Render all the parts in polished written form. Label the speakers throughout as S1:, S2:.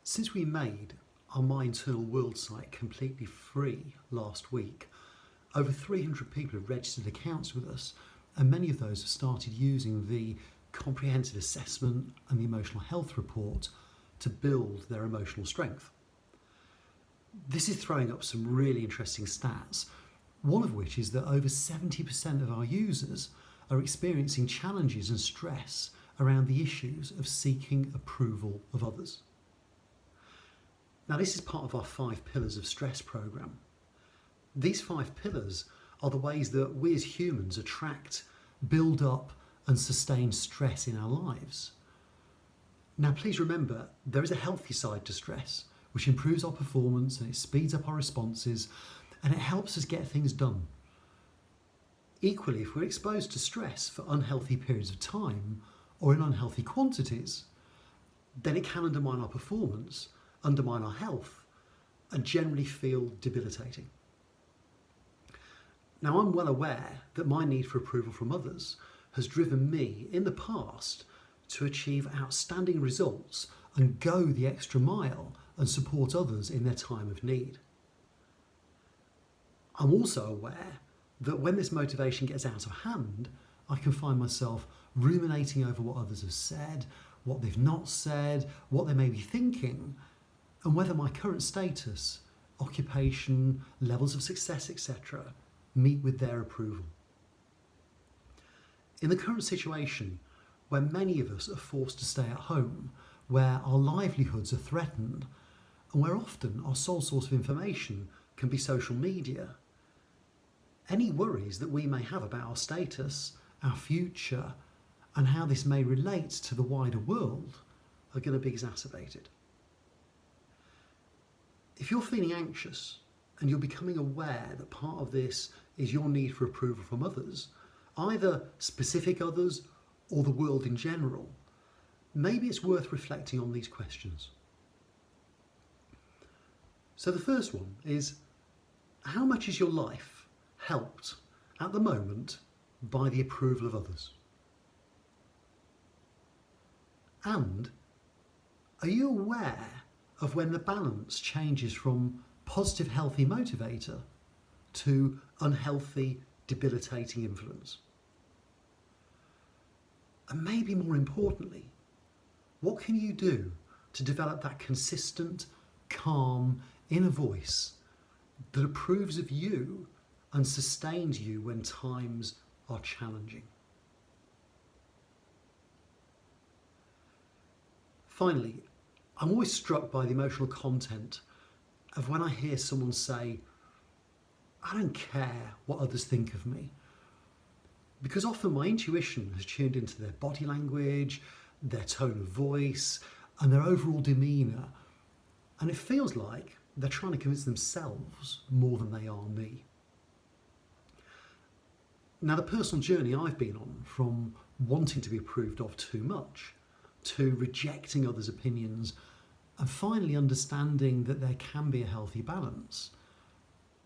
S1: Since we made our My Internal World site completely free last week, over 300 people have registered accounts with us, and many of those have started using the comprehensive assessment and the emotional health report to build their emotional strength. This is throwing up some really interesting stats, one of which is that over 70% of our users are experiencing challenges and stress around the issues of seeking approval of others. Now, this is part of our 5 pillars of stress program. These 5 pillars are the ways that we as humans attract, build up and sustain stress in our lives. Now, please remember, there is a healthy side to stress, which improves our performance and it speeds up our responses and it helps us get things done. Equally, if we're exposed to stress for unhealthy periods of time or in unhealthy quantities, then it can undermine our performance, undermine our health, and generally feel debilitating. Now, I'm well aware that my need for approval from others has driven me in the past to achieve outstanding results and go the extra mile and support others in their time of need. I'm also aware that when this motivation gets out of hand, I can find myself ruminating over what others have said, what they've not said, what they may be thinking, and whether my current status, occupation, levels of success, etc., meet with their approval. In the current situation, where many of us are forced to stay at home, where our livelihoods are threatened, and where often our sole source of information can be social media, any worries that we may have about our status, our future, and how this may relate to the wider world are going to be exacerbated. If you're feeling anxious and you're becoming aware that part of this is your need for approval from others, either specific others or the world in general, maybe it's worth reflecting on these questions. So the first one is, how much is your life helped at the moment by the approval of others? And are you aware of when the balance changes from positive, healthy motivator to unhealthy, debilitating influence? And maybe more importantly, what can you do to develop that consistent, calm, inner voice that approves of you and sustains you when times are challenging? Finally, I'm always struck by the emotional content of when I hear someone say, I don't care what others think of me. Because often my intuition has tuned into their body language, their tone of voice, and their overall demeanour. And it feels like they're trying to convince themselves more than they are me. Now, the personal journey I've been on, from wanting to be approved of too much, to rejecting others' opinions, and finally understanding that there can be a healthy balance,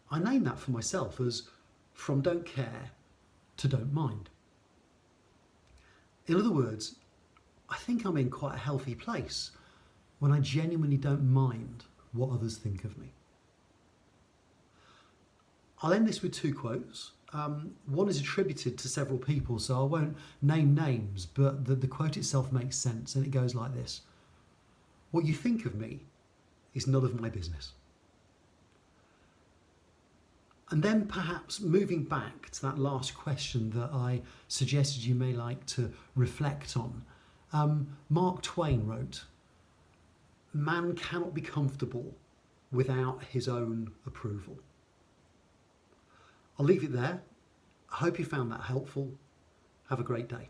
S1: I name that for myself as from don't care to don't mind. In other words, I think I'm in quite a healthy place when I genuinely don't mind what others think of me. I'll end this with 2 quotes. One is attributed to several people, so I won't name names, but the quote itself makes sense, and it goes like this: what you think of me is none of my business. And then perhaps moving back to that last question that I suggested you may like to reflect on, Mark Twain wrote, "Man cannot be comfortable without his own approval." I'll leave it there. I hope you found that helpful. Have a great day.